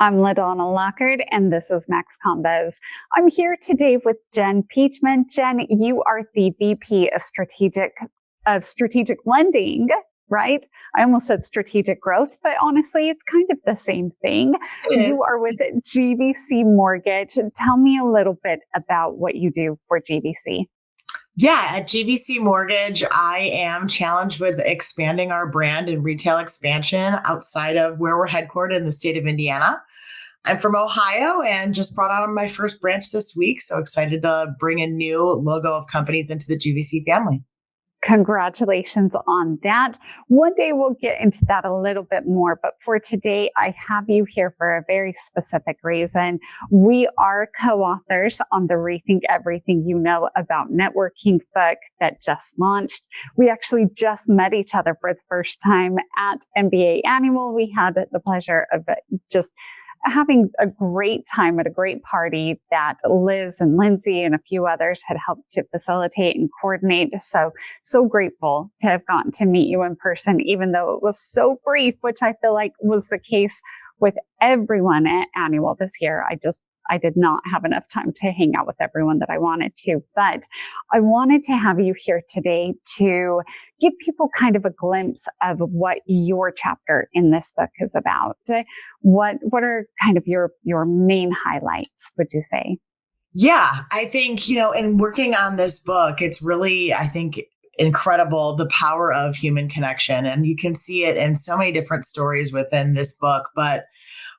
I'm LaDonna Lockard, and this is Max Combos. I'm here today with Jen Peachman. Jen, you are the VP of Strategic Lending, right? I almost said strategic growth, but honestly, it's kind of the same thing. You are with GVC Mortgage. Tell me a little bit about what you do for GVC. Yeah, at GVC Mortgage, I am challenged with expanding our brand and retail expansion outside of where we're headquartered in the state of Indiana. I'm from Ohio and just brought on my first branch this week. So excited to bring a new logo of companies into the GVC family. Congratulations on that. One day we'll get into that a little bit more, but for today, I have you here for a very specific reason. We are co-authors on the Rethink Everything You Know About Networking book that just launched. We actually just met each other for the first time at MBA Annual. We had the pleasure of just having a great time at a great party that Liz and Lindsay and a few others had helped to facilitate and coordinate. So grateful to have gotten to meet you in person, even though it was so brief, which I feel like was the case with everyone at Annual this year. I did not have enough time to hang out with everyone that I wanted to, but I wanted to have you here today to give people kind of a glimpse of what your chapter in this book is about. What are kind of your main highlights, would you say? Yeah, I think, in working on this book, it's really, I think, incredible, the power of human connection. And you can see it in so many different stories within this book, but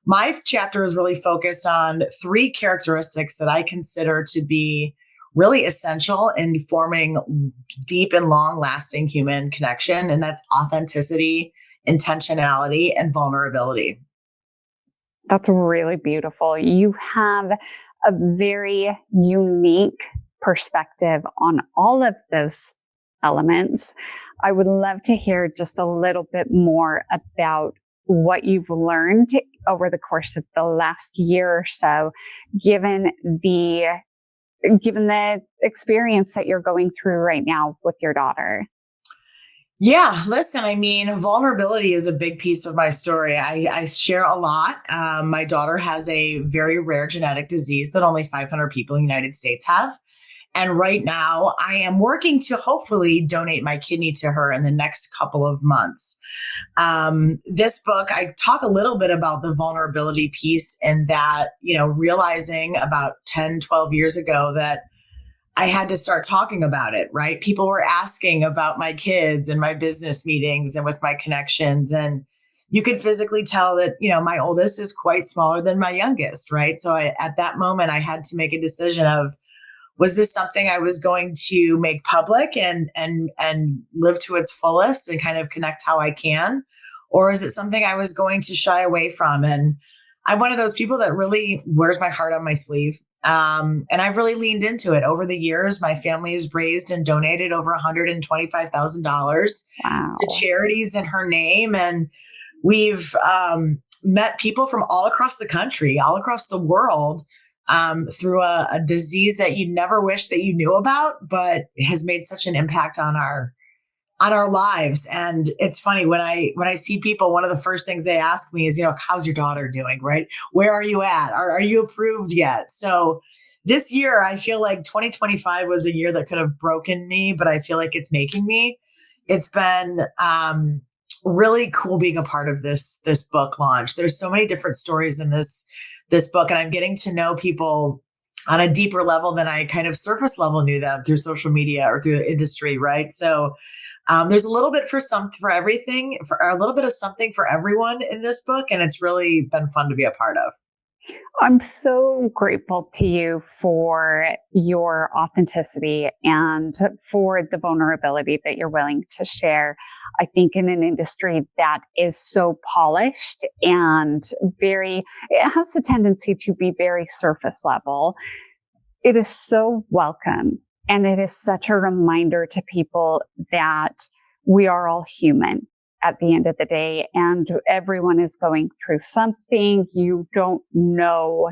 my chapter is really focused on three characteristics that I consider to be really essential in forming deep and long-lasting human connection, and that's authenticity, intentionality, and vulnerability. That's really beautiful. You have a very unique perspective on all of those elements. I would love to hear just a little bit more about what you've learned over the course of the last year or so, given the experience that you're going through right now with your daughter. Yeah, listen, vulnerability is a big piece of my story. I share a lot. My daughter has a very rare genetic disease that only 500 people in the United States have. And right now I am working to hopefully donate my kidney to her in the next couple of months. This book, I talk a little bit about the vulnerability piece and that, realizing about 10, 12 years ago that I had to start talking about it, right? People were asking about my kids and my business meetings and with my connections. And you could physically tell that, my oldest is quite smaller than my youngest, right? So at that moment, I had to make a decision of, was this something I was going to make public and live to its fullest and kind of connect how I can? Or is it something I was going to shy away from? And I'm one of those people that really wears my heart on my sleeve. And I've really leaned into it. Over the years, my family has raised and donated over $125,000 to charities in her name. And we've met people from all across the country, all across the world, through a disease that you never wish that you knew about, but has made such an impact on our lives. And it's funny when I see people, one of the first things they ask me is, how's your daughter doing? Right? Where are you at? Are you approved yet? So this year, I feel like 2025 was a year that could have broken me, but I feel like it's making me. It's been really cool being a part of this book launch. There's so many different stories in this book, and I'm getting to know people on a deeper level than I kind of surface level knew them through social media or through the industry, right? So there's a little bit for everything, a little bit of something for everyone in this book, and it's really been fun to be a part of. I'm so grateful to you for your authenticity and for the vulnerability that you're willing to share. I think in an industry that is so polished and it has a tendency to be very surface level, it is so welcome. And it is such a reminder to people that we are all human at the end of the day, and everyone is going through something. You don't know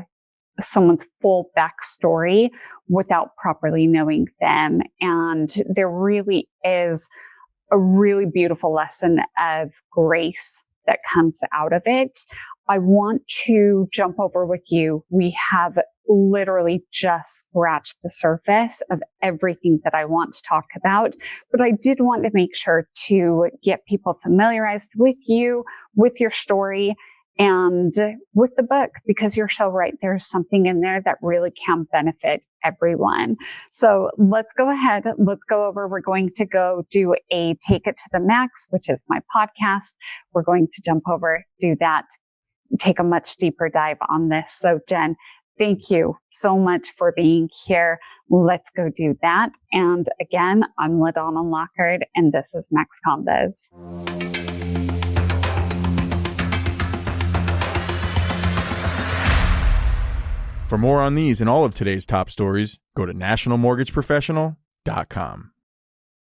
someone's full backstory without properly knowing them. And there really is a really beautiful lesson of grace that comes out of it. I want to jump over with you. We have literally just scratched the surface of everything that I want to talk about, but I did want to make sure to get people familiarized with you, with your story, and with the book, because you're so right. There's something in there that really can benefit everyone. So let's go ahead. Let's go over. We're going to go do a Take It to the Max, which is my podcast. We're going to jump over, do that, take a much deeper dive on this. So Jen, thank you so much for being here. Let's go do that. And again, I'm LaDonna Lockard, and this is Max Combos. For more on these and all of today's top stories, go to nationalmortgageprofessional.com.